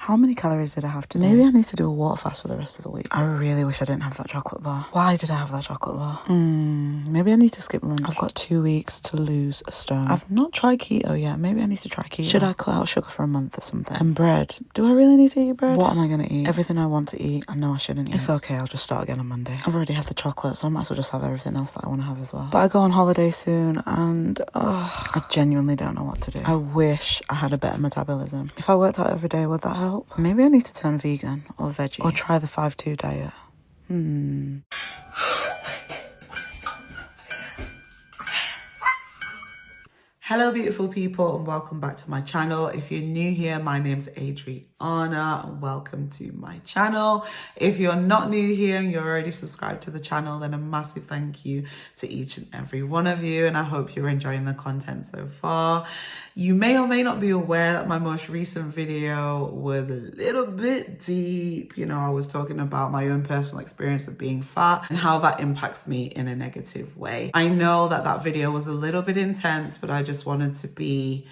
How many calories did I have today? Maybe I need to do a water fast for the rest of the week. I really wish I didn't have that chocolate bar. Why did I have that chocolate bar? Maybe I need to skip lunch. I've got 2 weeks to lose a stone. I've not tried keto yet. Maybe I need to try keto. Should I cut out sugar for a month or something? And bread. Do I really need to eat bread? What am I going to eat? Everything I want to eat. I know I shouldn't eat. It's okay. I'll just start again on Monday. I've already had the chocolate, so I might as well just have everything else that I want to have as well. But I go on holiday soon and I genuinely don't know what to do. I wish I had a better metabolism. If I worked out every day, would that help? Maybe I need to turn vegan or veggie or try the 5-2 diet. Hello beautiful people and welcome back to my channel. If you're new here, my name's Adriana and welcome to my channel. If you're not new here and you're already subscribed to the channel, then a massive thank you to each and every one of you, and I hope you're enjoying the content so far. You may or may not be aware that my most recent video was a little bit deep. You know, I was talking about my own personal experience of being fat and how that impacts me in a negative way. I know that that video was a little bit intense, but I just wanted to be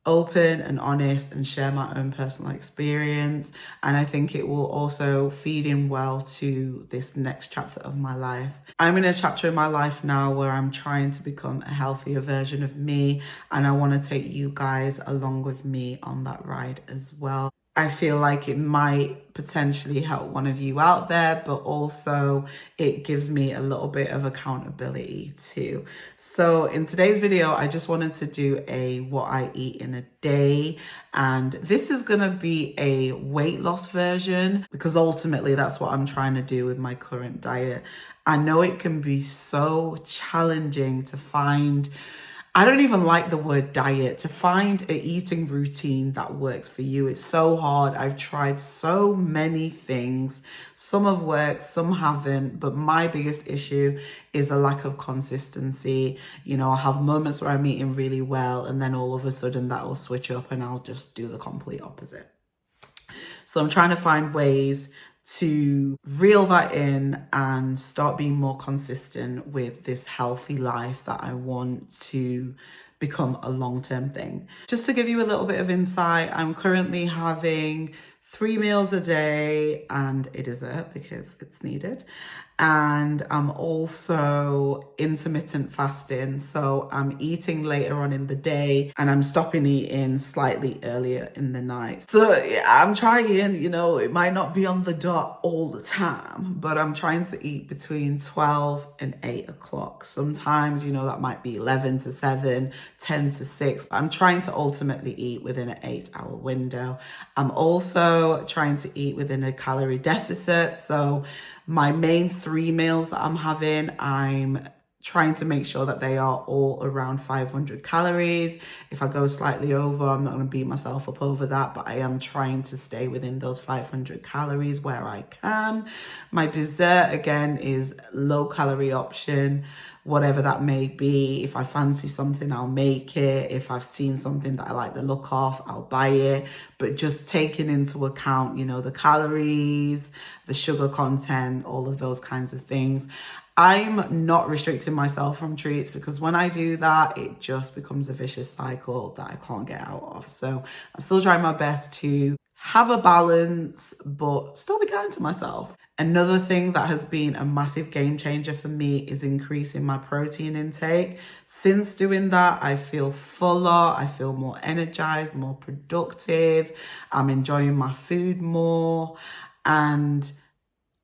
open and honest and share my own personal experience, and I think it will also feed in well to this next chapter of my life. I'm in a chapter in my life now where I'm trying to become a healthier version of me, and I want to take you guys along with me on that ride as well. I feel like it might potentially help one of you out there, but also it gives me a little bit of accountability too. So in today's video, I just wanted to do a what I eat in a day. And this is going to be a weight loss version because ultimately that's what I'm trying to do with my current diet. I know it can be so challenging to find, I don't even like the word diet, to find an eating routine that works for you. It's so hard. I've tried so many things. Some have worked, some haven't, but my biggest issue is a lack of consistency. You know, I'll have moments where I'm eating really well and then all of a sudden that will switch up and I'll just do the complete opposite. So I'm trying to find ways to reel that in and start being more consistent with this healthy life that I want to become a long-term thing. Just to give you a little bit of insight, I'm currently having 3 meals a day and a dessert because it's needed. And I'm also intermittent fasting. So I'm eating later on in the day and I'm stopping eating slightly earlier in the night. So I'm trying, you know, it might not be on the dot all the time, but I'm trying to eat between 12 and 8 o'clock. Sometimes, you know, that might be 11 to 7, 10 to 6. But I'm trying to ultimately eat within an 8-hour window. I'm also trying to eat within a calorie deficit. So my main 3 meals that I'm having, I'm trying to make sure that they are all around 500 calories. If I go slightly over, I'm not going to beat myself up over that, but I am trying to stay within those 500 calories where I can. My dessert, again, is low calorie option, whatever that may be. If I fancy something, I'll make it. If I've seen something that I like the look of, I'll buy it. But just taking into account, you know, the calories, the sugar content, all of those kinds of things. I'm not restricting myself from treats because when I do that, it just becomes a vicious cycle that I can't get out of. So I'm still trying my best to have a balance, but still be kind to myself. Another thing that has been a massive game changer for me is increasing my protein intake. Since doing that, I feel fuller, I feel more energized, more productive. I'm enjoying my food more and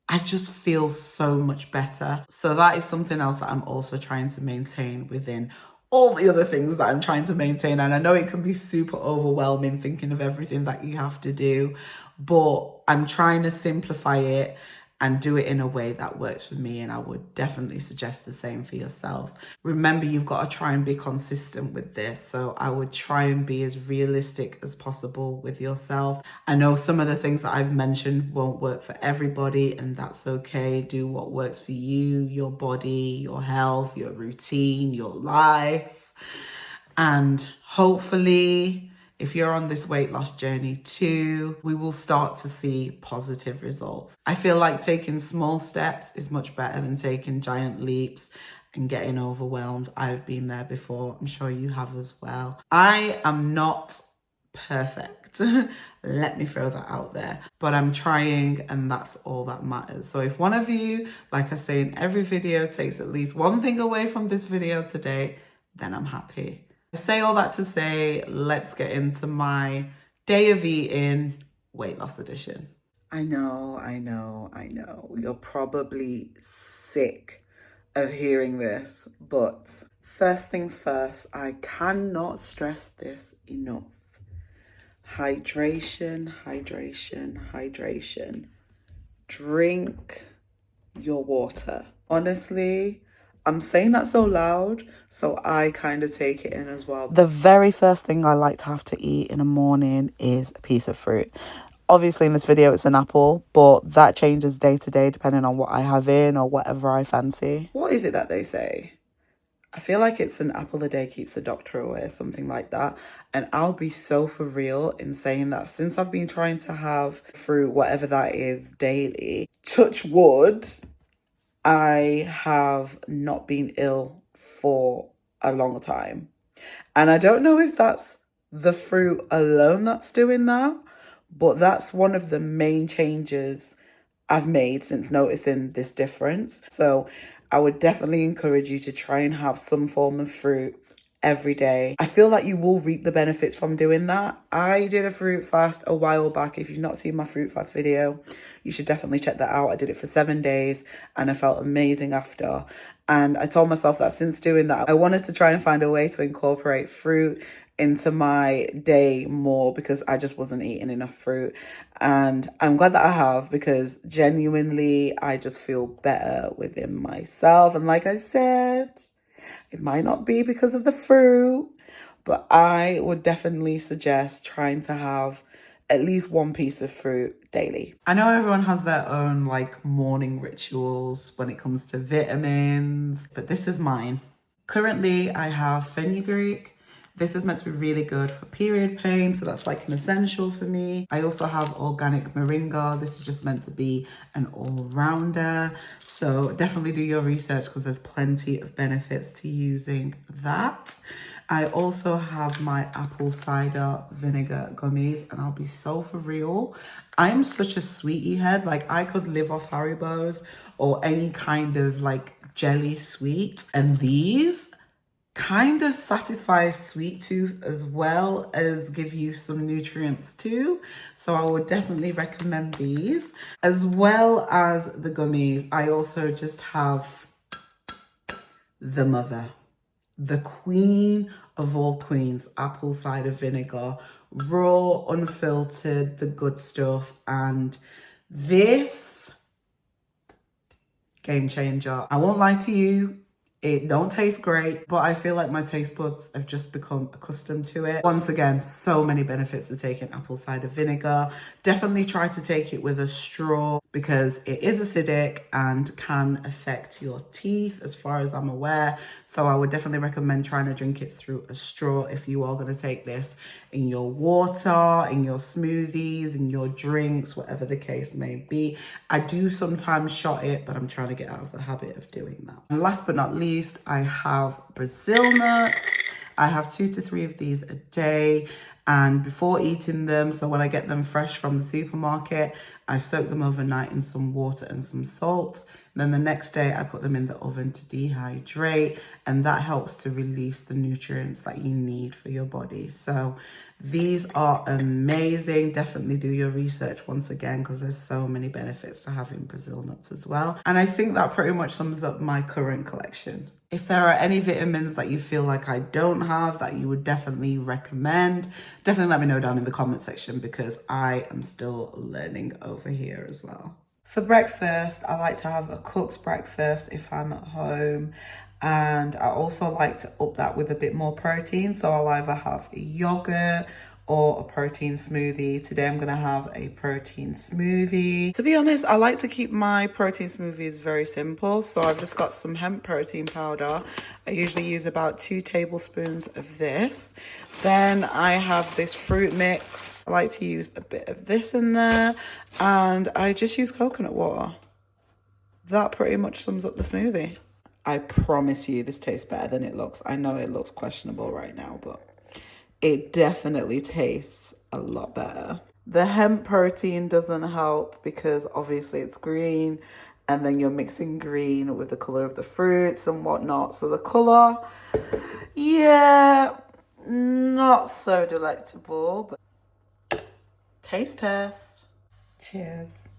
I just feel so much better. So that is something else that I'm also trying to maintain within all the other things that I'm trying to maintain. And I know it can be super overwhelming thinking of everything that you have to do, but I'm trying to simplify it and do it in a way that works for me. And I would definitely suggest the same for yourselves. Remember, you've got to try and be consistent with this. So I would try and be as realistic as possible with yourself. I know some of the things that I've mentioned won't work for everybody, and that's okay. Do what works for you, your body, your health, your routine, your life. And hopefully, if you're on this weight loss journey too, we will start to see positive results. I feel like taking small steps is much better than taking giant leaps and getting overwhelmed. I've been there before. I'm sure you have as well. I am not perfect. perfect. Let me throw that out there. But I'm trying, and that's all that matters. So if one of you, like I say in every video, takes at least one thing away from this video today, then I'm happy. I say all that to say, let's get into my day of eating weight loss edition. I know. You're probably sick of hearing this, but first things first, I cannot stress this enough. Hydration. Drink your water. Honestly, I'm saying that so loud, so I kind of take it in as well. The very first thing I like to have to eat in the morning is a piece of fruit. Obviously in this video it's an apple, but that changes day to day depending on what I have in or whatever I fancy. What is it that they say? I feel like it's an apple a day keeps the doctor away or something like that. And I'll be so for real in saying that since I've been trying to have fruit, whatever that is, daily, touch wood, I have not been ill for a long time. And I don't know if that's the fruit alone that's doing that, but that's one of the main changes I've made since noticing this difference. So I would definitely encourage you to try and have some form of fruit every day. I feel like you will reap the benefits from doing that. I did a fruit fast a while back. If you've not seen my fruit fast video, you should definitely check that out. I did it for 7 days and I felt amazing after. And I told myself that since doing that, I wanted to try and find a way to incorporate fruit into my day more because I just wasn't eating enough fruit. And I'm glad that I have, because genuinely I just feel better within myself. And like I said, it might not be because of the fruit, but I would definitely suggest trying to have at least one piece of fruit daily. I know everyone has their own like morning rituals when it comes to vitamins, but this is mine. Currently, I have fenugreek. This is meant to be really good for period pain, so that's like an essential for me. I also have organic moringa. This is just meant to be an all-rounder. So definitely do your research because there's plenty of benefits to using that. I also have my apple cider vinegar gummies, and I'll be so for real, I'm such a sweetie head. Like I could live off Haribo's or any kind of like jelly sweet, and these kind of satisfy sweet tooth as well as give you some nutrients too. So I would definitely recommend these. As well as the gummies, I also just have the mother, the queen of all queens, apple cider vinegar, raw, unfiltered, the good stuff. And this, game changer. I won't lie to you, it don't taste great, but I feel like my taste buds have just become accustomed to it. Once again, so many benefits to taking apple cider vinegar. Definitely try to take it with a straw because it is acidic and can affect your teeth as far as I'm aware. So I would definitely recommend trying to drink it through a straw if you are going to take this in your water, in your smoothies, in your drinks, whatever the case may be. I do sometimes shot it, but I'm trying to get out of the habit of doing that. And last but not least, I have Brazil nuts. I have 2 to 3 of these a day. And before eating them, so when I get them fresh from the supermarket, I soak them overnight in some water and some salt. And then the next day I put them in the oven to dehydrate, and that helps to release the nutrients that you need for your body. So these are amazing. Definitely do your research once again, because there's so many benefits to having Brazil nuts as well. And I think that pretty much sums up my current collection. If there are any vitamins that you feel like I don't have that you would definitely recommend, definitely let me know down in the comment section, because I am still learning over here as well. For breakfast, I like to have a cooked breakfast if I'm at home. And I also like to up that with a bit more protein. So I'll either have a yogurt or a protein smoothie. Today I'm gonna have a protein smoothie. To be honest, I like to keep my protein smoothies very simple. So I've just got some hemp protein powder. I usually use about 2 tablespoons of this. Then I have this fruit mix. I like to use a bit of this in there. And I just use coconut water. That pretty much sums up the smoothie. I promise you this tastes better than it looks. I know it looks questionable right now, but it definitely tastes a lot better. The hemp protein doesn't help because obviously it's green, and then you're mixing green with the color of the fruits and whatnot. So the color, yeah, not so delectable, but taste test. Cheers.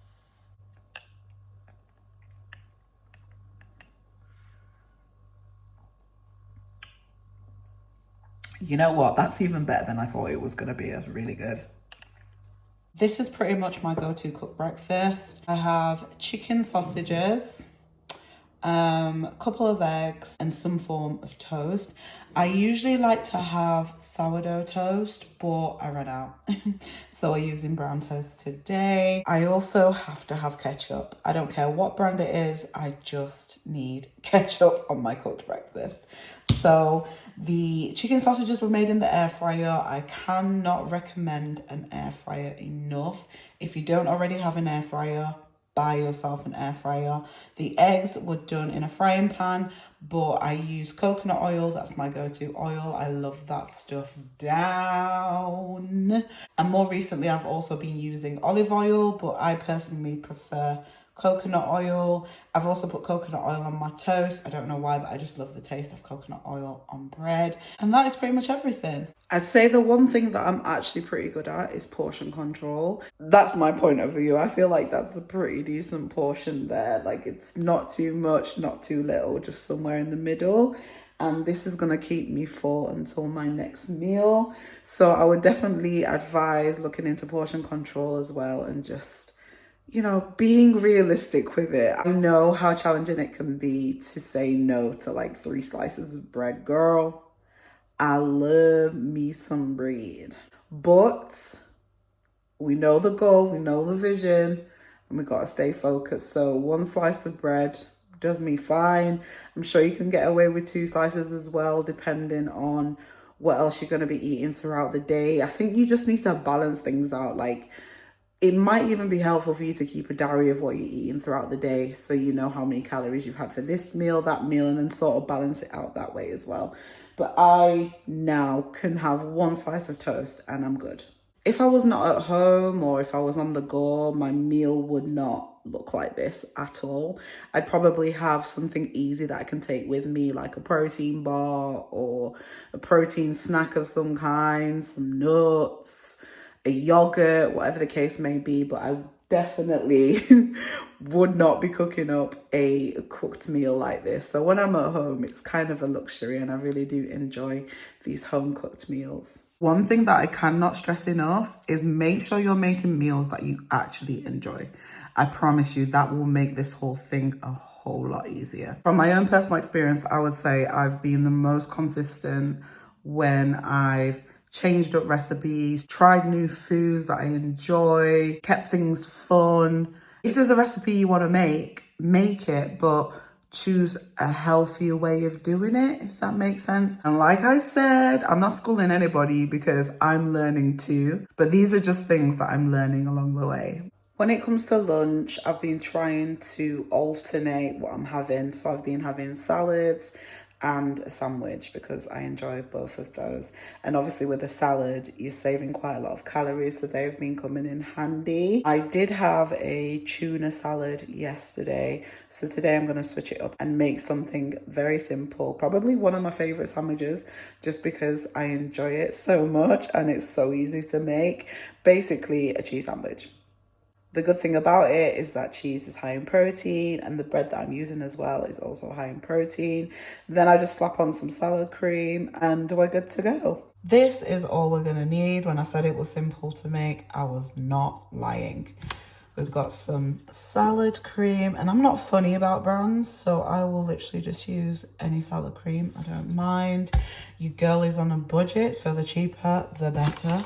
You know what? That's even better than I thought it was going to be. That's really good. This is pretty much my go-to cooked breakfast. I have chicken sausages, a couple of eggs, and some form of toast. I usually like to have sourdough toast, but I ran out. So I'm using brown toast today. I also have to have ketchup. I don't care what brand it is, I just need ketchup on my cooked breakfast. So the chicken sausages were made in the air fryer. I cannot recommend an air fryer enough. If you don't already have an air fryer, buy yourself an air fryer. The eggs were done in a frying pan, but I use coconut oil. That's my go-to oil. I love that stuff down. And more recently, I've also been using olive oil, but I personally prefer coconut oil. I've also put coconut oil on my toast. I don't know why, but I just love the taste of coconut oil on bread. And that is pretty much everything. I'd say the one thing that I'm actually pretty good at is portion control. That's my point of view. I feel like that's a pretty decent portion there. Like, it's not too much, not too little, just somewhere in the middle. And this is going to keep me full until my next meal. So I would definitely advise looking into portion control as well, and just, you know, being realistic with it. I know how challenging it can be to say no to like 3 slices of bread. Girl, I love me some bread. But we know the goal, we know the vision, and we gotta stay focused. So 1 slice of bread does me fine. I'm sure you can get away with 2 slices as well, depending on what else you're gonna be eating throughout the day. I think you just need to balance things out. Like, it might even be helpful for you to keep a diary of what you're eating throughout the day, so you know how many calories you've had for this meal, that meal, and then sort of balance it out that way as well. But I now can have 1 slice of toast and I'm good. If I was not at home or if I was on the go, my meal would not look like this at all. I'd probably have something easy that I can take with me, like a protein bar or a protein snack of some kind, some nuts, a yogurt, whatever the case may be. But I definitely would not be cooking up a cooked meal like this. So when I'm at home, it's kind of a luxury, and I really do enjoy these home cooked meals. One thing that I cannot stress enough is make sure you're making meals that you actually enjoy. I promise you that will make this whole thing a whole lot easier. From my own personal experience, I would say I've been the most consistent when I've changed up recipes, tried new foods that I enjoy, kept things fun. If there's a recipe you want to make it, but choose a healthier way of doing it, if that makes sense. And like I said, I'm not schooling anybody because I'm learning too, but these are just things that I'm learning along the way. When it comes to lunch, I've been trying to alternate what I'm having. So I've been having salads and a sandwich because I enjoy both of those. And obviously with a salad, you're saving quite a lot of calories, so they've been coming in handy. I did have a tuna salad yesterday, so today I'm going to switch it up and make something very simple. Probably one of my favorite sandwiches, just because I enjoy it so much and it's so easy to make. Basically a cheese sandwich. The good thing about it is that cheese is high in protein, and the bread that I'm using as well is also high in protein. Then I just slap on some salad cream and we're good to go. This is all we're gonna need. When I said it was simple to make, I was not lying. We've got some salad cream, and I'm not funny about brands, so I will literally just use any salad cream. I don't mind. Your girl is on a budget, so the cheaper, the better.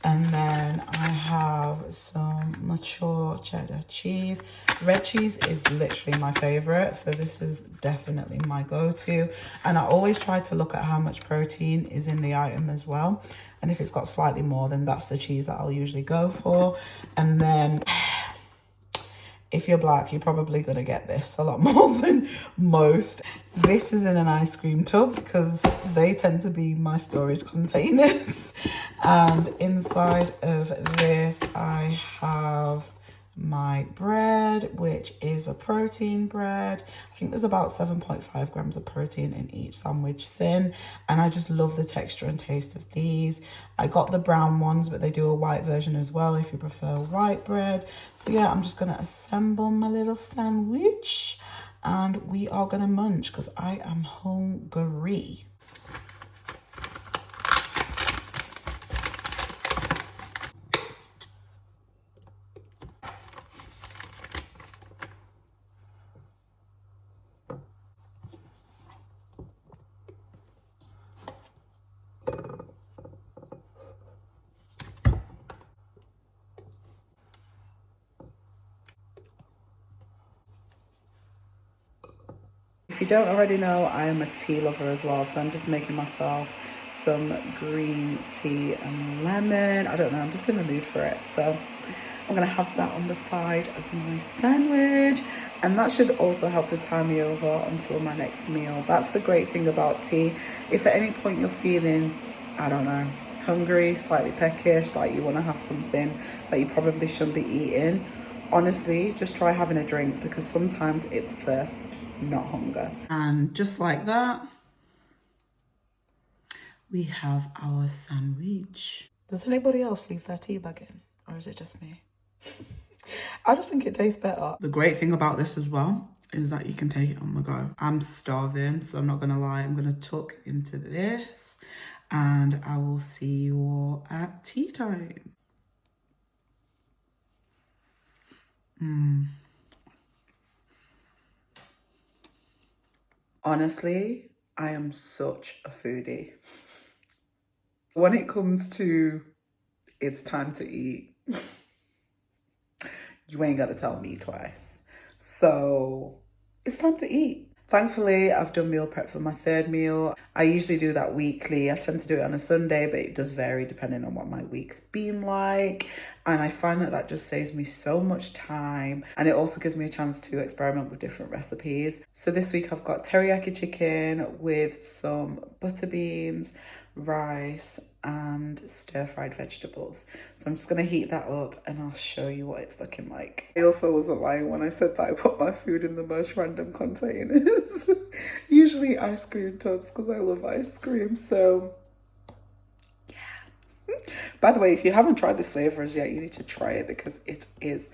And then I have some mature cheddar cheese. Red cheese is literally my favorite, so this is definitely my go-to. And I always try to look at how much protein is in the item as well. And if it's got slightly more, then that's the cheese that I'll usually go for. And then if you're black, you're probably gonna get this a lot more than most. This is in an ice cream tub because they tend to be my storage containers. And inside of this, I have my bread, which is a protein bread. I think there's about 7.5 grams of protein in each sandwich thin, and I just love the texture and taste of these. I got the brown ones, but they do a white version as well if you prefer white bread. So yeah, I'm just gonna assemble my little sandwich and we are gonna munch because I am hungry. If you don't already know, I am a tea lover as well, so I'm just making myself some green tea and lemon. I don't know, I'm just in the mood for it. So I'm gonna have that on the side of my sandwich, and that should also help to tie me over until my next meal. That's the great thing about tea. If at any point you're feeling, I don't know, hungry, slightly peckish, like you wanna have something that you probably shouldn't be eating, honestly, just try having a drink because sometimes it's thirst, not hunger. And just like that, we have our sandwich. Does anybody else leave their tea bag in, or is it just me? I just think it tastes better. The great thing about this as well is that you can take it on the go. I'm starving, so I'm not gonna lie. I'm gonna tuck into this and I will see you all at tea time. Honestly, I am such a foodie. When it comes to it's time to eat, you ain't gotta tell me twice. So it's time to eat. Thankfully, I've done meal prep for my third meal. I usually do that weekly. I tend to do it on a Sunday, but it does vary depending on what my week's been like. And I find that that just saves me so much time. And it also gives me a chance to experiment with different recipes. So this week I've got teriyaki chicken with some butter beans, rice and stir-fried vegetables. So I'm just gonna heat that up and I'll show you what it's looking like. I also wasn't lying when I said that I put my food in the most random containers. Usually ice cream tubs because I love ice cream. So yeah. By the way, if you haven't tried this flavor as yet, you need to try it because it is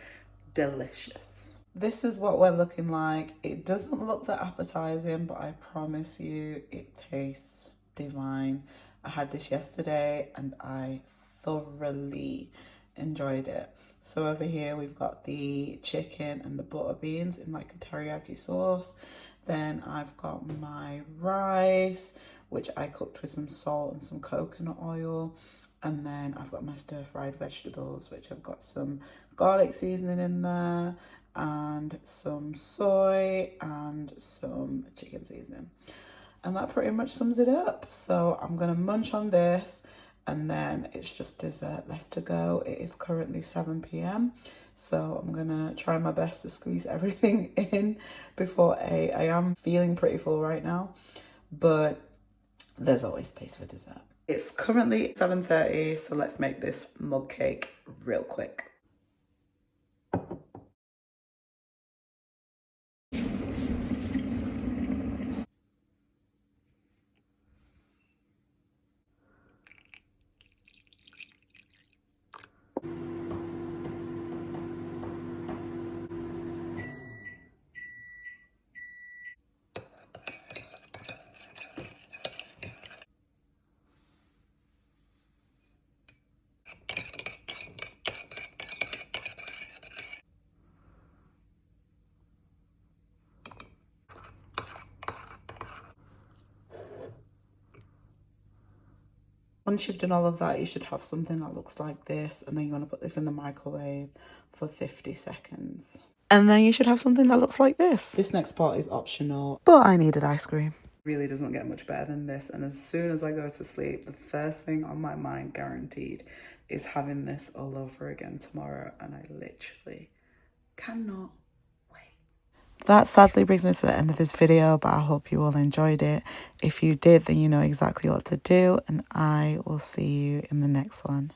delicious. This is what we're looking like. It doesn't look that appetizing, but I promise you it tastes divine. I had this yesterday and I thoroughly enjoyed it. So over here we've got the chicken and the butter beans in like a teriyaki sauce. Then I've got my rice, which I cooked with some salt and some coconut oil. And then I've got my stir-fried vegetables, which I've got some garlic seasoning in there and some soy and some chicken seasoning. And that pretty much sums it up. So I'm gonna munch on this and then it's just dessert left to go. It is currently 7 p.m. So I'm gonna try my best to squeeze everything in before 8. I am feeling pretty full right now, but there's always space for dessert. It's currently 7:30, so let's make this mug cake real quick. Once you've done all of that, you should have something that looks like this, and then you want to put this in the microwave for 50 seconds. And then you should have something that looks like this. This next part is optional, but I needed ice cream. Really doesn't get much better than this, and as soon as I go to sleep, the first thing on my mind, guaranteed, is having this all over again tomorrow, and I literally cannot that sadly brings me to the end of this video, but I hope you all enjoyed it. If you did, then you know exactly what to do, and I will see you in the next one.